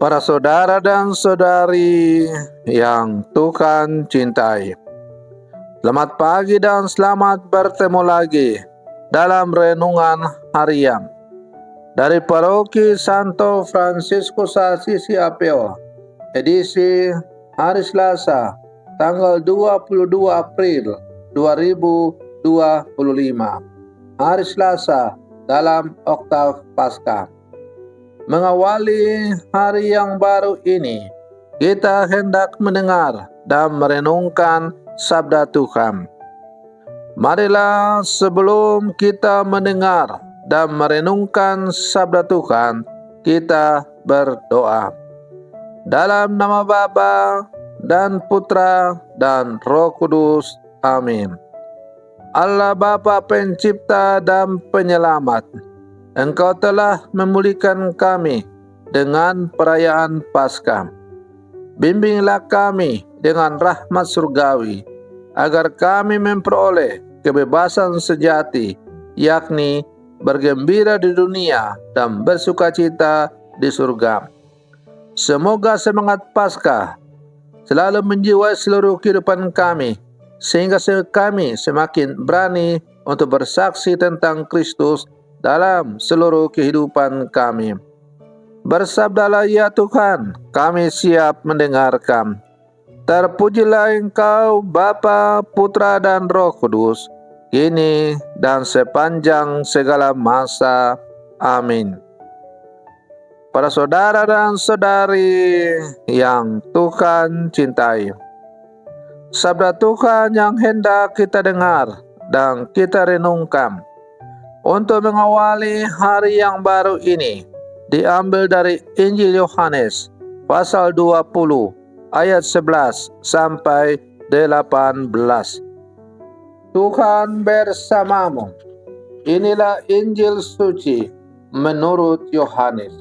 Para saudara dan saudari yang Tuhan cintai, selamat pagi dan selamat bertemu lagi dalam renungan harian dari Paroki Santo Fransiskus Assisi Apio, edisi hari Selasa, tanggal 22 April 2025, hari Selasa dalam Oktav Paskah. Mengawali hari yang baru ini, kita hendak mendengar dan merenungkan sabda Tuhan. Marilah sebelum kita mendengar dan merenungkan sabda Tuhan, kita berdoa. Dalam nama Bapa dan Putra dan Roh Kudus. Amin. Allah Bapa Pencipta dan Penyelamat, Engkau telah memulihkan kami dengan perayaan Paskah. Bimbinglah kami dengan rahmat surgawi, agar kami memperoleh kebebasan sejati, yakni bergembira di dunia dan bersukacita di surga. Semoga semangat Paskah selalu menjiwai seluruh kehidupan kami, sehingga kami semakin berani untuk bersaksi tentang Kristus dalam seluruh kehidupan kami. Bersabdalah ya Tuhan, kami siap mendengarkan. Terpujilah Engkau Bapa, Putra dan Roh Kudus, kini dan sepanjang segala masa. Amin. Para saudara dan saudari yang Tuhan cintai, sabda Tuhan yang hendak kita dengar dan kita renungkan untuk mengawali hari yang baru ini diambil dari Injil Yohanes pasal 20 ayat 11 sampai 18. Tuhan bersamamu. Inilah Injil suci menurut Yohanes.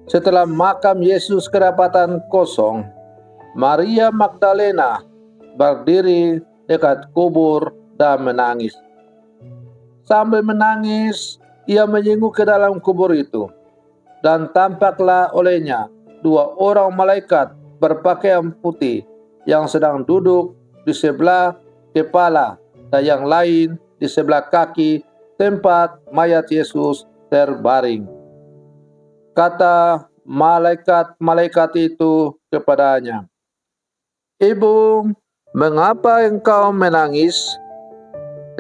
Setelah makam Yesus kedapatan kosong, Maria Magdalena berdiri dekat kubur dan menangis. Sambil menangis, ia menyenguk ke dalam kubur itu, dan tampaklah olehnya dua orang malaikat berpakaian putih yang sedang duduk di sebelah kepala dan yang lain di sebelah kaki tempat mayat Yesus terbaring. Kata malaikat-malaikat itu kepadanya, "Ibu, mengapa engkau menangis?"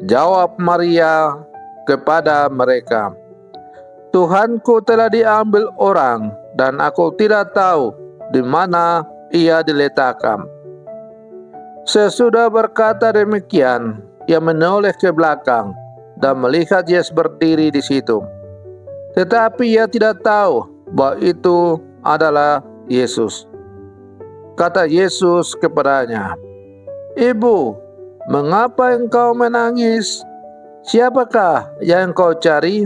Jawab Maria kepada mereka, "Tuhanku telah diambil orang dan aku tidak tahu di mana ia diletakkan." Sesudah berkata demikian, ia menoleh ke belakang dan melihat Yesus berdiri di situ. Tetapi ia tidak tahu bahwa itu adalah Yesus. Kata Yesus kepadanya, "Ibu, mengapa engkau menangis? Siapakah yang engkau cari?"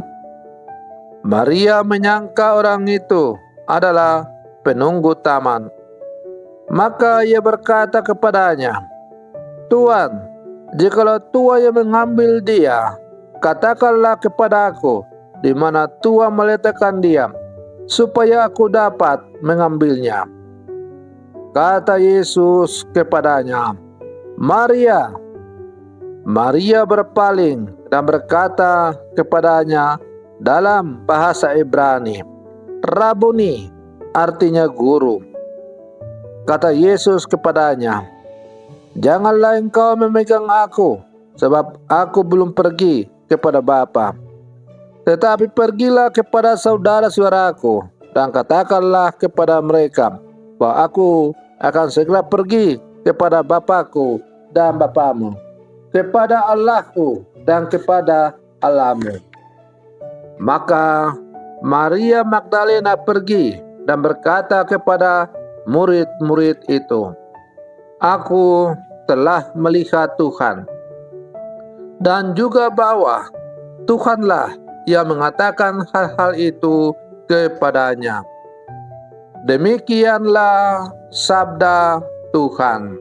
Maria menyangka orang itu adalah penunggu taman. Maka ia berkata kepadanya, "Tuan, jikalau Tuan yang mengambil dia, katakanlah kepada aku di mana Tuan meletakkan dia, supaya aku dapat mengambilnya." Kata Yesus kepadanya, "Maria." Maria berpaling dan berkata kepadanya dalam bahasa Ibrani, "Rabuni," artinya guru. Kata Yesus kepadanya, "Janganlah engkau memegang aku, sebab aku belum pergi kepada Bapa. Tetapi pergilah kepada saudara-saudaraku dan katakanlah kepada mereka bahwa aku akan segera pergi kepada Bapakku dan Bapamu, kepada Allahku dan kepada Allahmu." Maka Maria Magdalena pergi dan berkata kepada murid-murid itu, "Aku telah melihat Tuhan," dan juga bahwa Tuhanlah yang mengatakan hal-hal itu kepadanya. Demikianlah sabda Tuhan.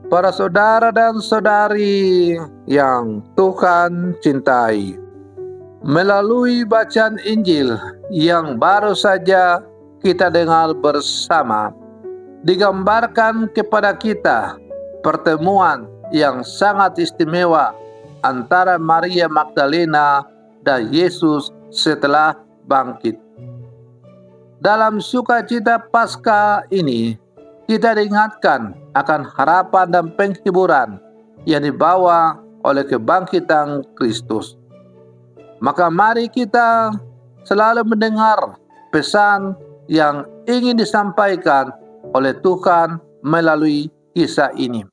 Para saudara dan saudari yang Tuhan cintai, melalui bacaan Injil yang baru saja kita dengar bersama digambarkan kepada kita pertemuan yang sangat istimewa antara Maria Magdalena dan Yesus setelah bangkit. Dalam sukacita Paskah ini, kita diingatkan akan harapan dan penghiburan yang dibawa oleh kebangkitan Kristus. Maka mari kita selalu mendengar pesan yang ingin disampaikan oleh Tuhan melalui kisah ini.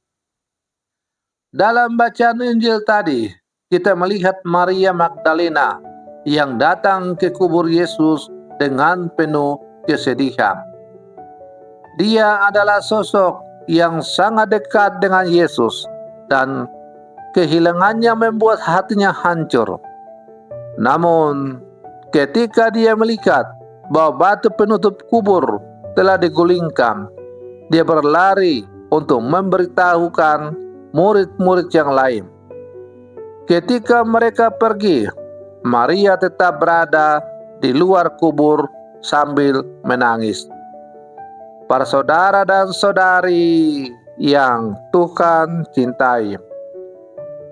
Dalam bacaan Injil tadi, kita melihat Maria Magdalena yang datang ke kubur Yesus dengan penuh kesedihan. Dia adalah sosok yang sangat dekat dengan Yesus dan kehilangannya membuat hatinya hancur. Namun, ketika dia melihat bahwa batu penutup kubur telah digulingkan, dia berlari untuk memberitahukan murid-murid yang lain. Ketika mereka pergi, Maria tetap berada di luar kubur sambil menangis. Para saudara dan saudari yang Tuhan cintai,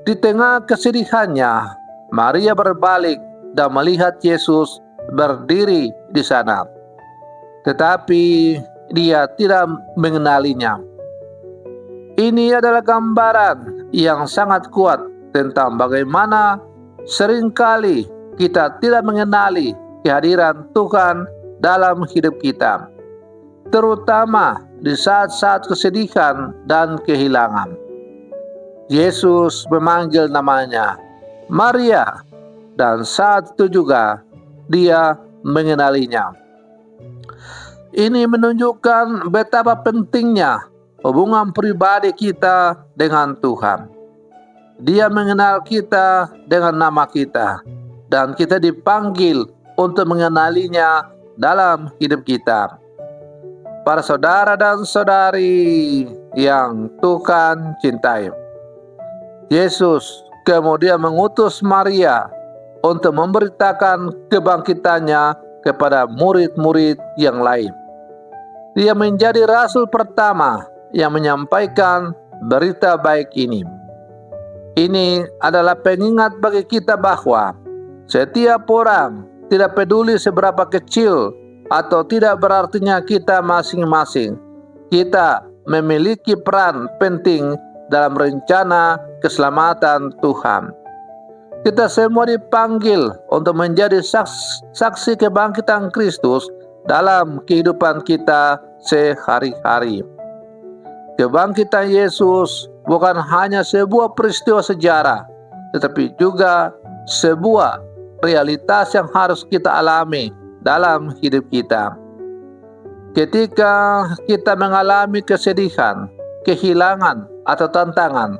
di tengah kesedihannya, Maria berbalik dan melihat Yesus berdiri di sana. Tetapi dia tidak mengenalinya. Ini adalah gambaran yang sangat kuat tentang bagaimana seringkali kita tidak mengenali kehadiran Tuhan dalam hidup kita, terutama di saat-saat kesedihan dan kehilangan. Yesus memanggil namanya Maria, dan saat itu juga dia mengenalinya. Ini menunjukkan betapa pentingnya hubungan pribadi kita dengan Tuhan. Dia mengenal kita dengan nama kita, dan kita dipanggil untuk mengenalinya dalam hidup kita. Para saudara dan saudari yang Tuhan cintai, Yesus kemudian mengutus Maria untuk memberitakan kebangkitannya kepada murid-murid yang lain. Dia menjadi rasul pertama yang menyampaikan berita baik ini. Ini adalah pengingat bagi kita bahwa setiap orang, tidak peduli seberapa kecil atau tidak berartinya kita masing-masing, kita memiliki peran penting dalam rencana keselamatan Tuhan. Kita semua dipanggil untuk menjadi saksi kebangkitan Kristus dalam kehidupan kita sehari-hari. Kebangkitan Yesus bukan hanya sebuah peristiwa sejarah, tetapi juga sebuah realitas yang harus kita alami dalam hidup kita. Ketika kita mengalami kesedihan, kehilangan, atau tantangan,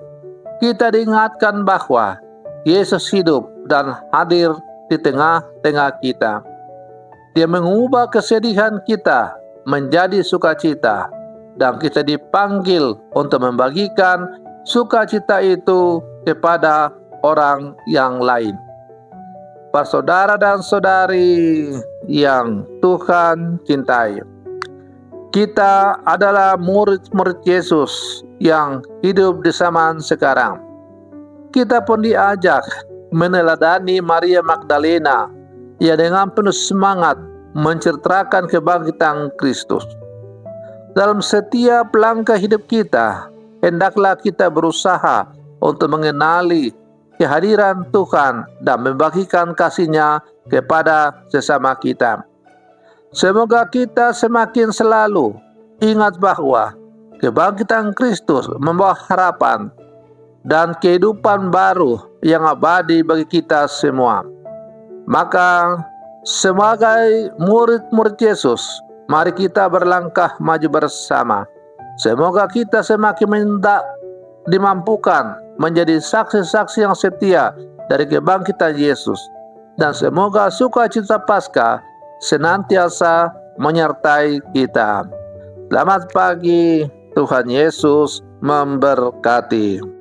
kita diingatkan bahwa Yesus hidup dan hadir di tengah-tengah kita. Dia mengubah kesedihan kita menjadi sukacita, dan kita dipanggil untuk membagikan sukacita itu kepada orang yang lain. Para saudara dan saudari yang Tuhan cintai, kita adalah murid-murid Yesus yang hidup di zaman sekarang. Kita pun diajak meneladani Maria Magdalena yang dengan penuh semangat menceritakan kebangkitan Kristus. Dalam setiap langkah hidup kita, hendaklah kita berusaha untuk mengenali kehadiran Tuhan dan membagikan kasih-Nya kepada sesama kita. Semoga kita semakin selalu ingat bahwa kebangkitan Kristus membawa harapan dan kehidupan baru yang abadi bagi kita semua. Maka sebagai murid-murid Yesus, mari kita berlangkah maju bersama. Semoga kita semakin dimampukan menjadi saksi-saksi yang setia dari kebangkitan Yesus. Dan semoga sukacita Paskah senantiasa menyertai kita. Selamat pagi, Tuhan Yesus memberkati.